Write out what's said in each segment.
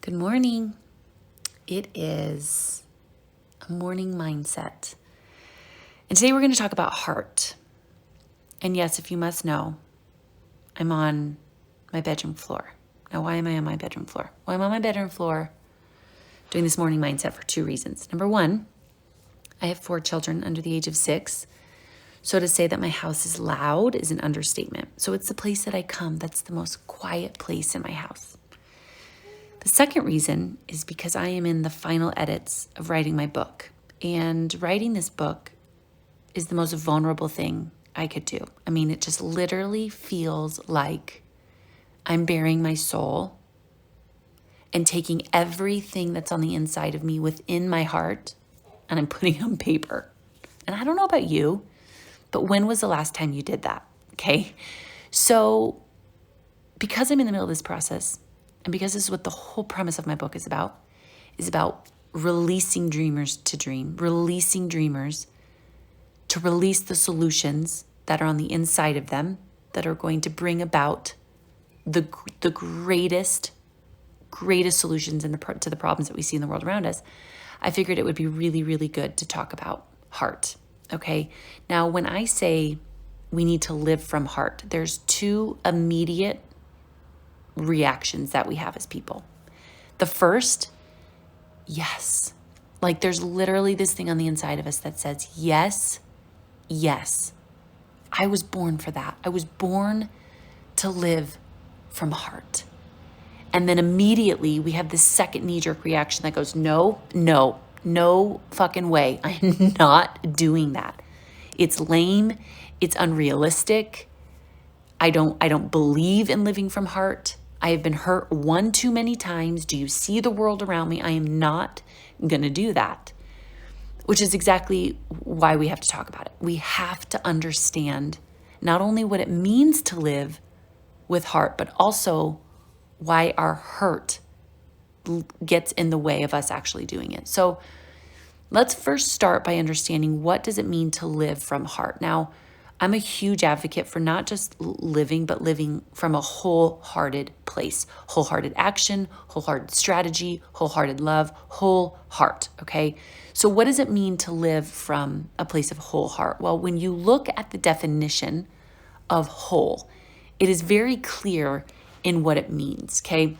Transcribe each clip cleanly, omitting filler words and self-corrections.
Good morning. It is a morning mindset. And today we're going to talk about heart. And yes, if you must know, I'm on my bedroom floor. Now, why am I on my bedroom floor? Well, I'm on my bedroom floor doing this morning mindset for two reasons. Number one, I have 4 children under the age of 6. So to say that my house is loud is an understatement. So it's the place that I come. That's the most quiet place in my house. The second reason is because I am in the final edits of writing my book. And writing this book is the most vulnerable thing I could do. I mean, it just literally feels like I'm bearing my soul and taking everything that's on the inside of me within my heart and I'm putting it on paper. And I don't know about you, but when was the last time you did that? Okay. So because I'm in the middle of this process, and because this is what the whole premise of my book is about releasing dreamers to dream, releasing dreamers to release the solutions that are on the inside of them that are going to bring about the greatest solutions to the problems that we see in the world around us. I figured it would be really, really good to talk about heart. Okay. Now, when I say we need to live from heart, there's 2 immediate reactions that we have as people. The first, yes. Like there's literally this thing on the inside of us that says, yes, yes. I was born for that. I was born to live from heart. And then immediately we have this second knee-jerk reaction that goes, no fucking way. I'm not doing that. It's lame. It's unrealistic. I don't believe in living from heart. I have been hurt one too many times. Do you see the world around me? I am not going to do that, which is exactly why we have to talk about it. We have to understand not only what it means to live with heart, but also why our hurt gets in the way of us actually doing it. So let's first start by understanding, what does it mean to live from heart? Now, I'm a huge advocate for not just living, but living from a wholehearted place, wholehearted action, wholehearted strategy, wholehearted love, whole heart, okay? So what does it mean to live from a place of whole heart? Well, when you look at the definition of whole, it is very clear in what it means, okay?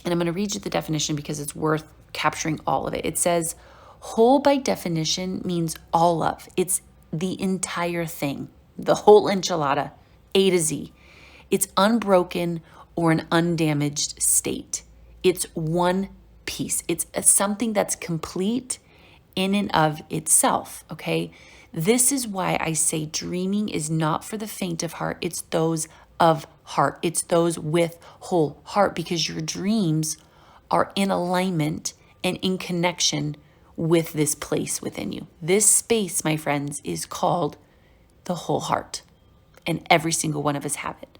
And I'm going to read you the definition because it's worth capturing all of it. It says, whole by definition means all of. It's the entire thing. The whole enchilada, A to Z. It's unbroken or an undamaged state. It's one piece. It's something that's complete in and of itself, okay? This is why I say dreaming is not for the faint of heart. It's those of heart. It's those with whole heart, because your dreams are in alignment and in connection with this place within you. This space, my friends, is called the whole heart, and every single one of us have it.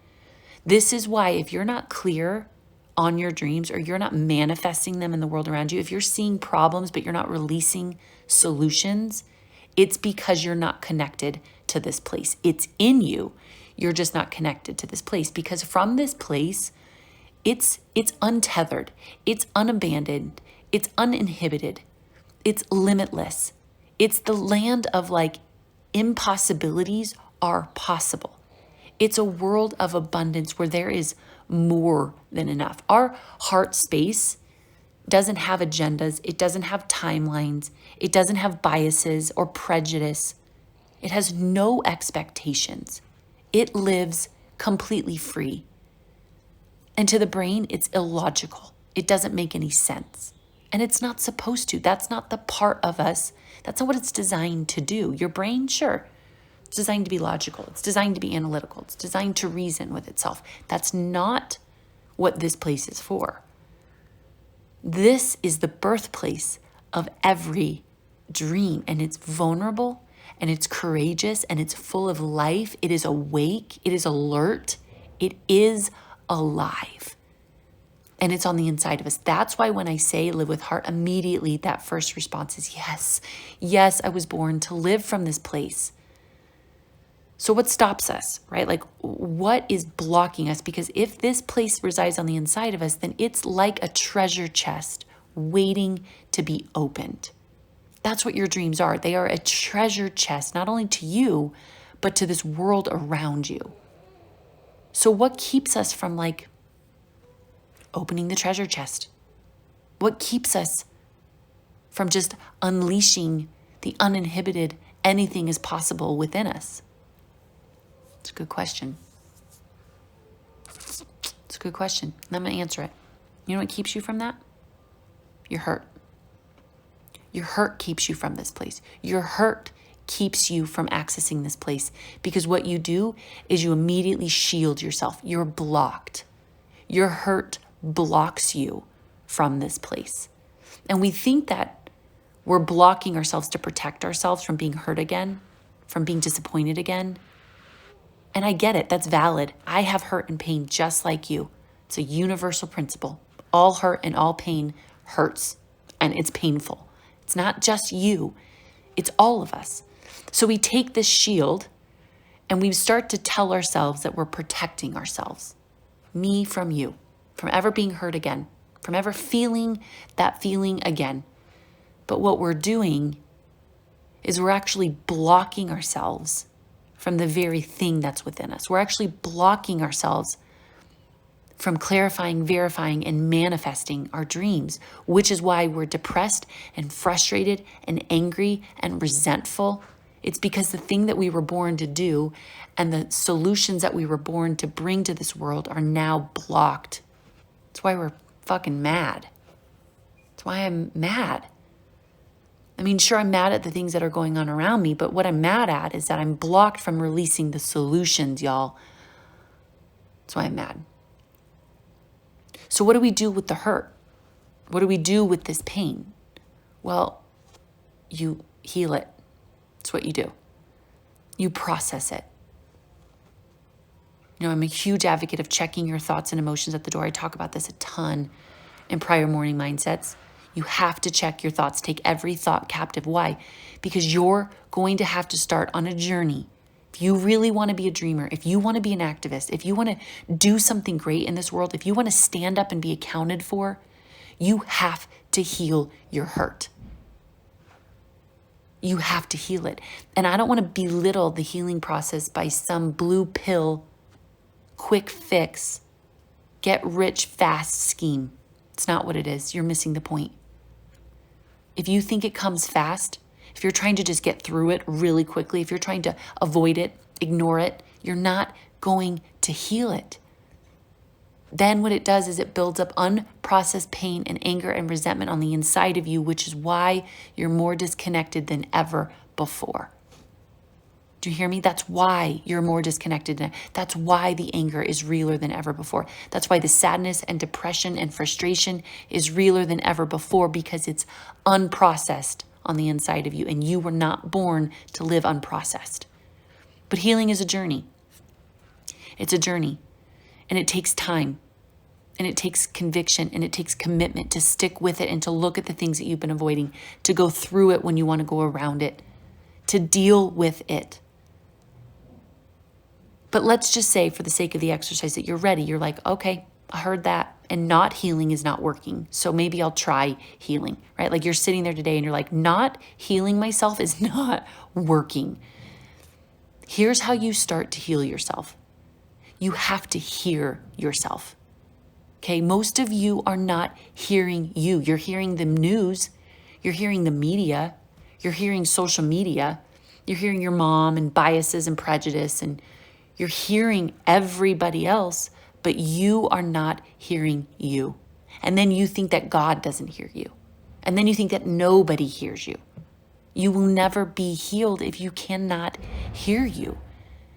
This is why if you're not clear on your dreams, or you're not manifesting them in the world around you, if you're seeing problems but you're not releasing solutions, it's because you're not connected to this place. It's in you. You're just not connected to this place, because from this place, it's untethered, it's unabandoned, it's uninhibited, it's limitless. It's the land of like impossibilities are possible. It's a world of abundance where there is more than enough. Our heart space doesn't have agendas. It doesn't have timelines. It doesn't have biases or prejudice. It has no expectations. It lives completely free. And to the brain, it's illogical. It doesn't make any sense. And it's not supposed to. That's not the part of us. That's not what it's designed to do. Your brain, sure, it's designed to be logical. It's designed to be analytical. It's designed to reason with itself. That's not what this place is for. This is the birthplace of every dream, and it's vulnerable, and it's courageous, and it's full of life. It is awake. It is alert. It is alive. And it's on the inside of us. That's why when I say live with heart, immediately that first response is yes. Yes, I was born to live from this place So what stops us, right? Like what is blocking us? Because if this place resides on the inside of us, then it's like a treasure chest waiting to be opened. That's what your dreams are. They are a treasure chest, not only to you, but to this world around you. So what keeps us from like opening the treasure chest? What keeps us from just unleashing the uninhibited anything is possible within us? It's a good question. It's a good question. And I'm going to answer it. You know what keeps you from that? Your hurt. Your hurt keeps you from this place. Your hurt keeps you from accessing this place because what you do is you immediately shield yourself. You're blocked. Your hurt blocks you from this place. And we think that we're blocking ourselves to protect ourselves from being hurt again, from being disappointed again. And I get it. That's valid. I have hurt and pain just like you. It's a universal principle. All hurt and all pain hurts, and it's painful. It's not just you. It's all of us. So we take this shield and we start to tell ourselves that we're protecting ourselves. Me from you, from ever being hurt again, from ever feeling that feeling again. But what we're doing is we're actually blocking ourselves from the very thing that's within us. We're actually blocking ourselves from clarifying, verifying, and manifesting our dreams, which is why we're depressed and frustrated and angry and resentful. It's because the thing that we were born to do and the solutions that we were born to bring to this world are now blocked. That's why we're fucking mad. That's why I'm mad. I mean, sure, I'm mad at the things that are going on around me, but what I'm mad at is that I'm blocked from releasing the solutions, y'all. That's why I'm mad. So what do we do with the hurt? What do we do with this pain? Well, you heal it. That's what you do. You process it. You know, I'm a huge advocate of checking your thoughts and emotions at the door. I talk about this a ton in prior morning mindsets. You have to check your thoughts. Take every thought captive. Why? Because you're going to have to start on a journey. If you really want to be a dreamer, if you want to be an activist, if you want to do something great in this world, if you want to stand up and be accounted for, you have to heal your hurt. You have to heal it. And I don't want to belittle the healing process by some blue pill, quick fix, get rich fast scheme. It's not what it is. You're missing the point. If you think it comes fast, if you're trying to just get through it really quickly, if you're trying to avoid it, ignore it, you're not going to heal it. Then what it does is it builds up unprocessed pain and anger and resentment on the inside of you, which is why you're more disconnected than ever before. Do you hear me? That's why you're more disconnected. That's why the anger is realer than ever before. That's why the sadness and depression and frustration is realer than ever before, because it's unprocessed on the inside of you, and you were not born to live unprocessed. But healing is a journey. It's a journey, and it takes time, and it takes conviction, and it takes commitment to stick with it and to look at the things that you've been avoiding, to go through it when you want to go around it, to deal with it. But let's just say, for the sake of the exercise, that you're ready. You're like, okay, I heard that, and not healing is not working. So maybe I'll try healing, right? Like you're sitting there today and you're like, not healing myself is not working. Here's how you start to heal yourself. You have to hear yourself. Okay, most of you are not hearing you. You're hearing the news. You're hearing the media. You're hearing social media. You're hearing your mom and biases and prejudice, and you're hearing everybody else, but you are not hearing you. And then you think that God doesn't hear you. And then you think that nobody hears you. You will never be healed if you cannot hear you.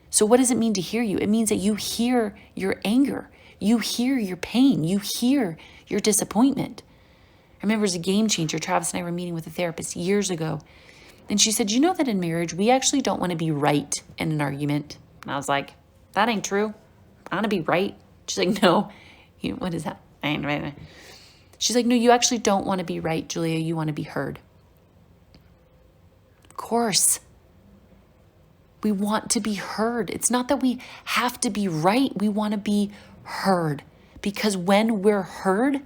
So what does it mean to hear you? It means that you hear your anger. You hear your pain. You hear your disappointment. I remember as a game changer, Travis and I were meeting with a therapist years ago. And she said, you know that in marriage, we actually don't want to be right in an argument. And I was like, that ain't true. I want to be right. She's like, no. What is that? She's like, no, you actually don't want to be right, Julia. You want to be heard. Of course. We want to be heard. It's not that we have to be right. We want to be heard, because when we're heard,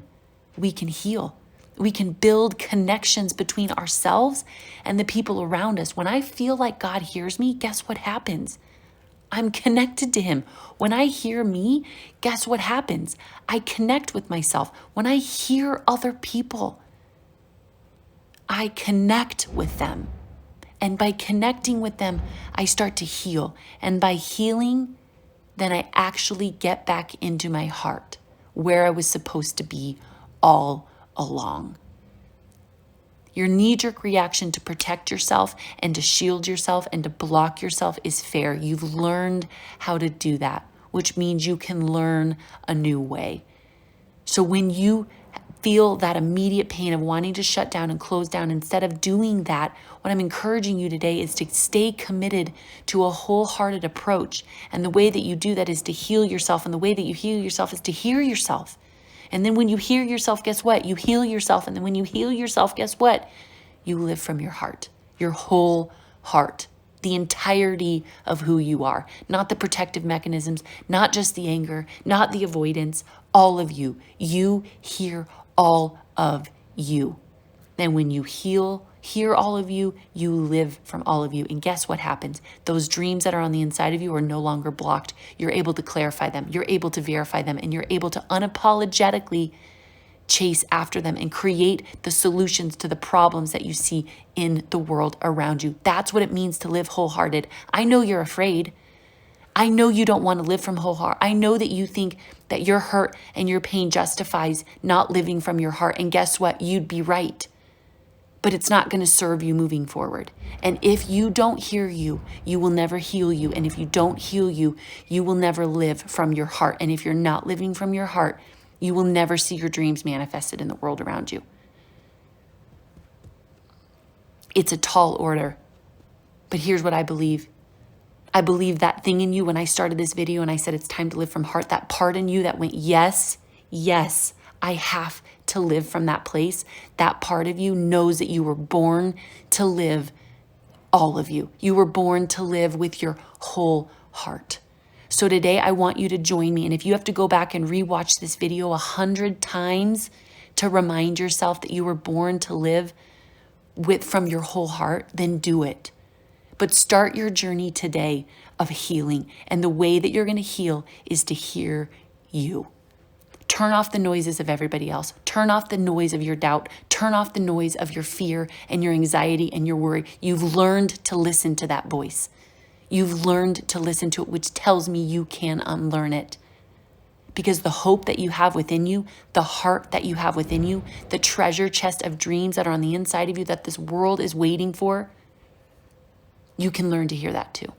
we can heal. We can build connections between ourselves and the people around us. When I feel like God hears me, guess what happens? I'm connected to him. When I hear me, guess what happens? I connect with myself. When I hear other people, I connect with them. And by connecting with them, I start to heal. And by healing, then I actually get back into my heart, where I was supposed to be all along. Your knee-jerk reaction to protect yourself and to shield yourself and to block yourself is fair. You've learned how to do that, which means you can learn a new way. So when you feel that immediate pain of wanting to shut down and close down, instead of doing that, what I'm encouraging you today is to stay committed to a wholehearted approach. And the way that you do that is to heal yourself. And the way that you heal yourself is to hear yourself. And then when you hear yourself, guess what? You heal yourself. And then when you heal yourself, guess what? You live from your heart, your whole heart, the entirety of who you are, not the protective mechanisms, not just the anger, not the avoidance, all of you. You hear all of you. And when you hear all of you, you live from all of you. And guess what happens? Those dreams that are on the inside of you are no longer blocked. You're able to clarify them. You're able to verify them. And you're able to unapologetically chase after them and create the solutions to the problems that you see in the world around you. That's what it means to live wholehearted. I know you're afraid. I know you don't want to live from whole heart. I know that you think that your hurt and your pain justifies not living from your heart. And guess what? You'd be right. But it's not going to serve you moving forward. And if you don't hear you, you will never heal you. And if you don't heal you, you will never live from your heart. And if you're not living from your heart, you will never see your dreams manifested in the world around you. It's a tall order. But here's what I believe. I believe that thing in you when I started this video and I said it's time to live from heart, that part in you that went, yes, yes, I have to live from that place. That part of you knows that you were born to live, all of you. You were born to live with your whole heart. So today I want you to join me. And if you have to go back and rewatch this video 100 times to remind yourself that you were born to live from your whole heart, then do it. But start your journey today of healing. And the way that you're going to heal is to hear you. Turn off the noises of everybody else. Turn off the noise of your doubt. Turn off the noise of your fear and your anxiety and your worry. You've learned to listen to that voice. You've learned to listen to it, which tells me you can unlearn it. Because the hope that you have within you, the heart that you have within you, the treasure chest of dreams that are on the inside of you that this world is waiting for, you can learn to hear that too.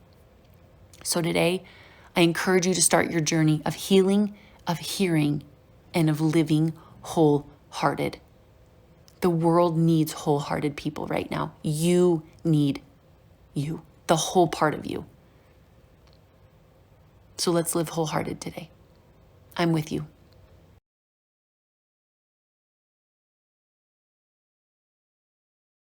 So today, I encourage you to start your journey of healing, of hearing, and of living wholehearted. The world needs wholehearted people right now. You need you, the whole part of you. So let's live wholehearted today. I'm with you.